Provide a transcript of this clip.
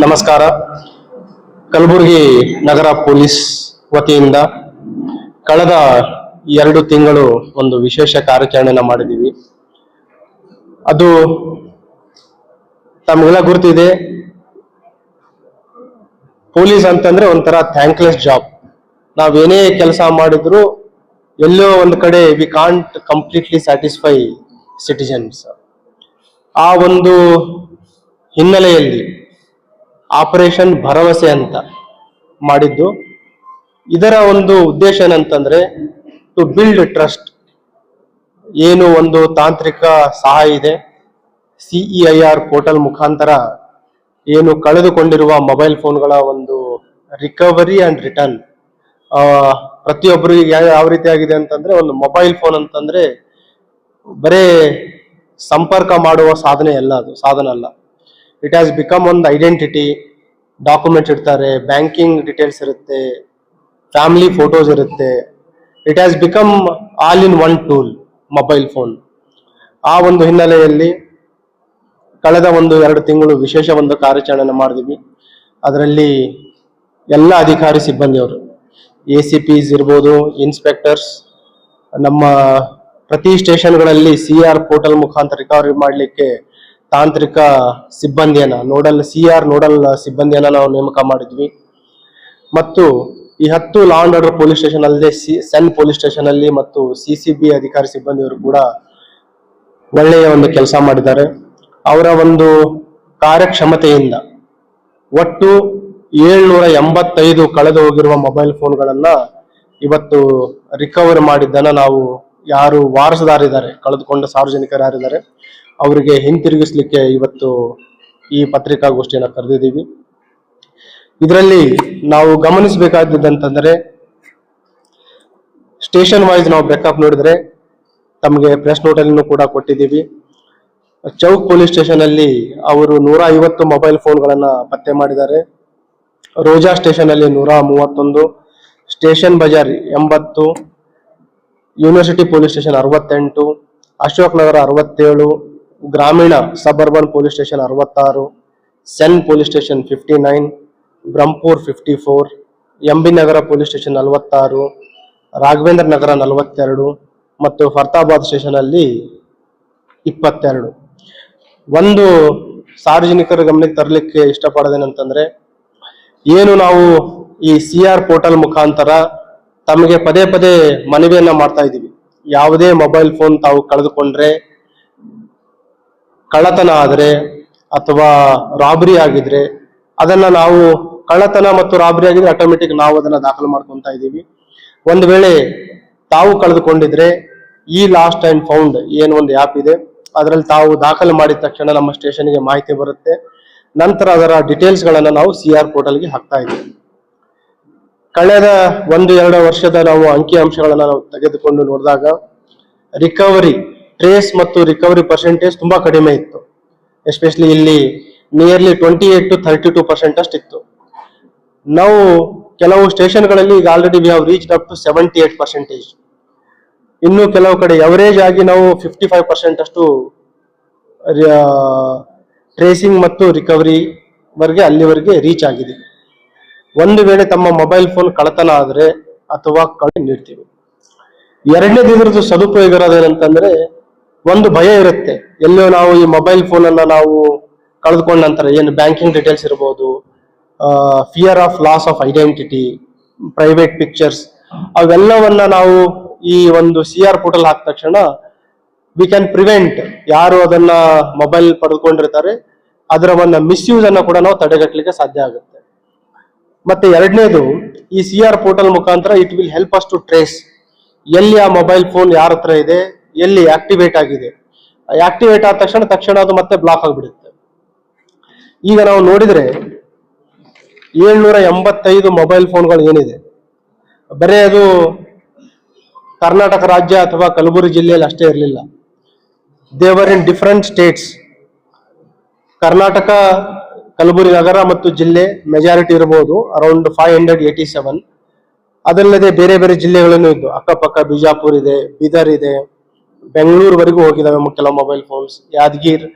ನಮಸ್ಕಾರ. ಕಲಬುರಗಿ ನಗರ ಪೊಲೀಸ್ ವತಿಯಿಂದ ಕಳೆದ 2 ತಿಂಗಳು ಒಂದು ವಿಶೇಷ ಕಾರ್ಯಾಚರಣೆಯನ್ನು ಮಾಡಿದ್ದೀವಿ. ಅದು ತಮಗೆಲ್ಲ ಗುರುತಿದೆ. ಪೊಲೀಸ್ ಅಂತಂದ್ರೆ ಒಂಥರ ಥ್ಯಾಂಕ್ಲೆಸ್ ಜಾಬ್. ನಾವೇನೇ ಕೆಲಸ ಮಾಡಿದ್ರು ಎಲ್ಲೋ ಒಂದು ಕಡೆ we can't completely satisfy citizens. ಆ ಒಂದು ಹಿನ್ನೆಲೆಯಲ್ಲಿ ಆಪರೇಷನ್ ಭರವಸೆ ಅಂತ ಮಾಡಿದ್ದು. ಇದರ ಒಂದು ಉದ್ದೇಶ ಏನಂತಂದ್ರೆ ಟು ಬಿಲ್ಡ್ ಟ್ರಸ್ಟ್. ಏನು ಒಂದು ತಾಂತ್ರಿಕ ಸಹಾಯ ಇದೆ, CEIR ಪೋರ್ಟಲ್ ಮುಖಾಂತರ ಏನು ಕಳೆದುಕೊಂಡಿರುವ ಮೊಬೈಲ್ ಫೋನ್ಗಳ ಒಂದು ರಿಕವರಿ ಅಂಡ್ ರಿಟರ್ನ್. ಪ್ರತಿಯೊಬ್ಬರಿಗೆ ಯಾವ ರೀತಿ ಆಗಿದೆ ಅಂತಂದ್ರೆ, ಒಂದು ಮೊಬೈಲ್ ಫೋನ್ ಅಂತಂದ್ರೆ ಬರೇ ಸಂಪರ್ಕ ಮಾಡುವ ಸಾಧನೆ ಅಲ್ಲ. ಇಟ್ ಹ್ಯಾಸ್ ಬಿಕಮ್ ಒಂದು ಐಡೆಂಟಿಟಿ. ಡಾಕ್ಯುಮೆಂಟ್ಸ್ ಇರ್ತಾರೆ, ಬ್ಯಾಂಕಿಂಗ್ ಡೀಟೇಲ್ಸ್ ಇರುತ್ತೆ, ಫ್ಯಾಮಿಲಿ ಫೋಟೋಸ್ ಇರುತ್ತೆ. It has become all in one tool, mobile phone. ಆ ಒಂದು ಹಿನ್ನೆಲೆಯಲ್ಲಿ ಕಳೆದ 1-2 ತಿಂಗಳು ವಿಶೇಷ ಒಂದು ಕಾರ್ಯಾಚರಣೆ ಮಾಡಿದ್ವಿ. ಅದರಲ್ಲಿ ಎಲ್ಲ ಅಧಿಕಾರಿ ಸಿಬ್ಬಂದಿಯವರು, ACPs ಇರ್ಬೋದು, ಇನ್ಸ್ಪೆಕ್ಟರ್ಸ್, ನಮ್ಮ ಪ್ರತಿ ಸ್ಟೇಷನ್ಗಳಲ್ಲಿ CR ಪೋರ್ಟಲ್ ಮುಖಾಂತರ ರಿಕವರಿ ಮಾಡಲಿಕ್ಕೆ ತಾಂತ್ರಿಕ ಸಿಬ್ಬಂದಿಯನ್ನ ನೋಡಲ್ ಸಿಬ್ಬಂದಿಯನ್ನ ನಾವು ನೇಮಕ ಮಾಡಿದ್ವಿ. ಮತ್ತು ಈ 10 law and order police station ಅಲ್ಲದೆ ಸೆನ್ ಪೊಲೀಸ್ ಸ್ಟೇಷನ್ ಅಲ್ಲಿ ಮತ್ತು CCB ಅಧಿಕಾರಿ ಸಿಬ್ಬಂದಿಯವರು ಕೂಡ ಒಳ್ಳೆಯ ಒಂದು ಕೆಲಸ ಮಾಡಿದ್ದಾರೆ. ಅವರ ಒಂದು ಕಾರ್ಯಕ್ಷಮತೆಯಿಂದ ಒಟ್ಟು 785 ಕಳೆದು ಹೋಗಿರುವ ಮೊಬೈಲ್ ಫೋನ್ಗಳನ್ನ ಇವತ್ತು ರಿಕವರ್ ಮಾಡಿದ್ದನ್ನ ನಾವು, ಯಾರು ವಾರಸುದಾರಿದ್ದಾರೆ, ಕಳೆದುಕೊಂಡ ಸಾರ್ವಜನಿಕರು ಯಾರಿದ್ದಾರೆ ಅವರಿಗೆ ಹಿಂತಿರುಗಿಸ್ಲಿಕ್ಕೆ ಇವತ್ತು ಈ ಪತ್ರಿಕಾಗೋಷ್ಠಿಯನ್ನು ಕರೆದಿದ್ದೀವಿ. ಇದರಲ್ಲಿ ನಾವು ಗಮನಿಸಬೇಕಾದಂತಂದ್ರೆ, ಸ್ಟೇಷನ್ ವೈಸ್ ನಾವು ಬ್ರೇಕಪ್ ನೋಡಿದ್ರೆ ತಮಗೆ ಪ್ರೆಸ್ ನೋಟ್ ಅನ್ನು ಕೂಡ ಕೊಟ್ಟಿದ್ದೀವಿ. ಚೌಕ್ ಪೊಲೀಸ್ ಸ್ಟೇಷನ್ ಅಲ್ಲಿ ಅವರು 150 ಮೊಬೈಲ್ ಫೋನ್ಗಳನ್ನ ಪತ್ತೆ ಮಾಡಿದ್ದಾರೆ. ರೋಜಾ ಸ್ಟೇಷನ್ ಅಲ್ಲಿ 131, station Bazar 80, university police station 68, Ashok Nagar 67, ಗ್ರಾಮೀಣ suburban police station 66, CEN police station 59, Brahmapur 54, MB Nagar police station 46, Raghavendra Nagar 42 ಮತ್ತು ಫರ್ತಾಬಾದ್ ಸ್ಟೇಷನ್ ಅಲ್ಲಿ 22. ಒಂದು ಸಾರ್ವಜನಿಕರ ಗಮನಕ್ಕೆ ತರಲಿಕ್ಕೆ ಇಷ್ಟಪಡೋದೇನಂತಂದ್ರೆ, ಏನು ನಾವು ಈ CR ಪೋರ್ಟಲ್ ಮುಖಾಂತರ ತಮಗೆ ಪದೇ ಪದೇ ಮನವಿಯನ್ನ ಮಾಡ್ತಾ ಇದ್ದೀವಿ. ಯಾವುದೇ ಮೊಬೈಲ್ ಫೋನ್ ತಾವು ಕಳೆದುಕೊಂಡ್ರೆ, ಕಳ್ಳತನ ಆದ್ರೆ ಅಥವಾ ರಾಬರಿ ಆಗಿದ್ರೆ, ಅದನ್ನ ನಾವು ಕಳ್ಳತನ ಮತ್ತು ರಾಬರಿ ಆಗಿದ್ರೆ ಆಟೋಮೆಟಿಕ್ ನಾವು ಅದನ್ನ ದಾಖಲು ಮಾಡ್ಕೊಂತ ಇದ್ದೀವಿ. ಒಂದು ವೇಳೆ ತಾವು ಕಳೆದುಕೊಂಡಿದ್ರೆ ಈ ಲಾಸ್ಟ್ ಅಂಡ್ ಫೌಂಡ್ ಏನು ಒಂದು ಆ್ಯಪ್ ಇದೆ, ಅದರಲ್ಲಿ ತಾವು ದಾಖಲು ಮಾಡಿದ ತಕ್ಷಣ ನಮ್ಮ ಸ್ಟೇಷನ್ಗೆ ಮಾಹಿತಿ ಬರುತ್ತೆ. ನಂತರ ಅದರ ಡೀಟೇಲ್ಸ್ ಗಳನ್ನ ನಾವು CR ಪೋರ್ಟಲ್ಗೆ ಹಾಕ್ತಾ ಇದ್ದೀವಿ. ಕಳೆದ 1-2 ವರ್ಷದ ನಾವು ಅಂಕಿ ಅಂಶಗಳನ್ನ ನಾವು ತೆಗೆದುಕೊಂಡು ನೋಡಿದಾಗ ರಿಕವರಿ ಟ್ರೇಸ್ ಮತ್ತು ರಿಕವರಿ ಪರ್ಸೆಂಟೇಜ್ ತುಂಬಾ ಕಡಿಮೆ ಇತ್ತು. ಎಸ್ಪೆಷಲಿ ಇಲ್ಲಿ ನಿಯರ್ಲಿ 28 to 32% ಅಷ್ಟಿತ್ತು. ನಾವು ಕೆಲವು ಸ್ಟೇಷನ್ಗಳಲ್ಲಿ ಈಗ already we have reached up to 78%. ಇನ್ನು ಕೆಲವು ಕಡೆ ಎವರೇಜ್ ಆಗಿ ನಾವು 55% ಅಷ್ಟು ಟ್ರೇಸಿಂಗ್ ಮತ್ತು ರಿಕವರಿ ಅಲ್ಲಿವರೆಗೆ ರೀಚ್ ಆಗಿದೆ. ಒಂದು ವೇಳೆ ತಮ್ಮ ಮೊಬೈಲ್ ಫೋನ್ ಕಳ್ಳತನ ಆದ್ರೆ ಅಥವಾ ನೀಡ್ತೀವಿ. ಎರಡನೇದು ಇದ್ರದ್ದು ಸದುಪಯೋಗ ಇರೋದೇನಂತಂದ್ರೆ, ಒಂದು ಭಯ ಇರುತ್ತೆ. ಎಲ್ಲೋ ನಾವು ಈ ಮೊಬೈಲ್ ಫೋನ್ ಅನ್ನ ನಾವು ಕಳೆದುಕೊಂಡ ನಂತರ ಏನು ಬ್ಯಾಂಕಿಂಗ್ ಡೀಟೇಲ್ಸ್ ಇರ್ಬೋದು, fear of loss of identity, private pictures, ಅವೆಲ್ಲವನ್ನ ನಾವು ಈ ಒಂದು CR ಪೋರ್ಟಲ್ ಹಾಕಿದ ತಕ್ಷಣ ವಿ ಕ್ಯಾನ್ ಪ್ರಿವೆಂಟ್. ಯಾರು ಅದನ್ನ ಮೊಬೈಲ್ ಪಡೆದುಕೊಂಡಿರ್ತಾರೆ ಅದರ ಒಂದು ಮಿಸ್ಯೂಸ್ ಅನ್ನ ಕೂಡ ನಾವು ತಡೆಗಟ್ಟಲಿಕ್ಕೆ ಸಾಧ್ಯ ಆಗುತ್ತೆ. ಮತ್ತೆ ಎರಡನೇದು, ಈ CR ಪೋರ್ಟಲ್ ಮುಖಾಂತರ it will help us to trace ಎಲ್ಲಿ ಆ ಮೊಬೈಲ್ ಫೋನ್ ಯಾರ ಹತ್ರ ಇದೆ, ಎಲ್ಲಿ ಆಕ್ಟಿವೇಟ್ ಆಗಿದೆ. ಆಕ್ಟಿವೇಟ್ ಆದ ತಕ್ಷಣ ಅದು ಮತ್ತೆ ಬ್ಲಾಕ್ ಆಗಿಬಿಡುತ್ತೆ. ಈಗ ನಾವು ನೋಡಿದ್ರೆ 785 ಮೊಬೈಲ್ ಫೋನ್ಗಳು ಏನಿದೆ, ಬರೇ ಅದು ಕರ್ನಾಟಕ ರಾಜ್ಯ ಅಥವಾ ಕಲಬುರಗಿ ಜಿಲ್ಲೆಯಲ್ಲಿ ಅಷ್ಟೇ ಇರಲಿಲ್ಲ. They're in different states. Karnataka Kalaburagi ನಗರ ಮತ್ತು ಜಿಲ್ಲೆ ಮೆಜಾರಿಟಿ ಇರಬಹುದು, ಅರೌಂಡ್ 587. ಅದಲ್ಲದೆ ಬೇರೆ ಬೇರೆ ಜಿಲ್ಲೆಗಳನ್ನು ಇದ್ದು, ಅಕ್ಕಪಕ್ಕ ಬಿಜಾಪುರ್ ಇದೆ, ಬೀದರ್ ಇದೆ, ಬೆಂಗಳೂರುವರೆಗೂ ಹೋಗಿದಾವೆ ಕೆಲವು ಮೊಬೈಲ್ ಫೋನ್ಸ್, ಯಾದಗಿರ್,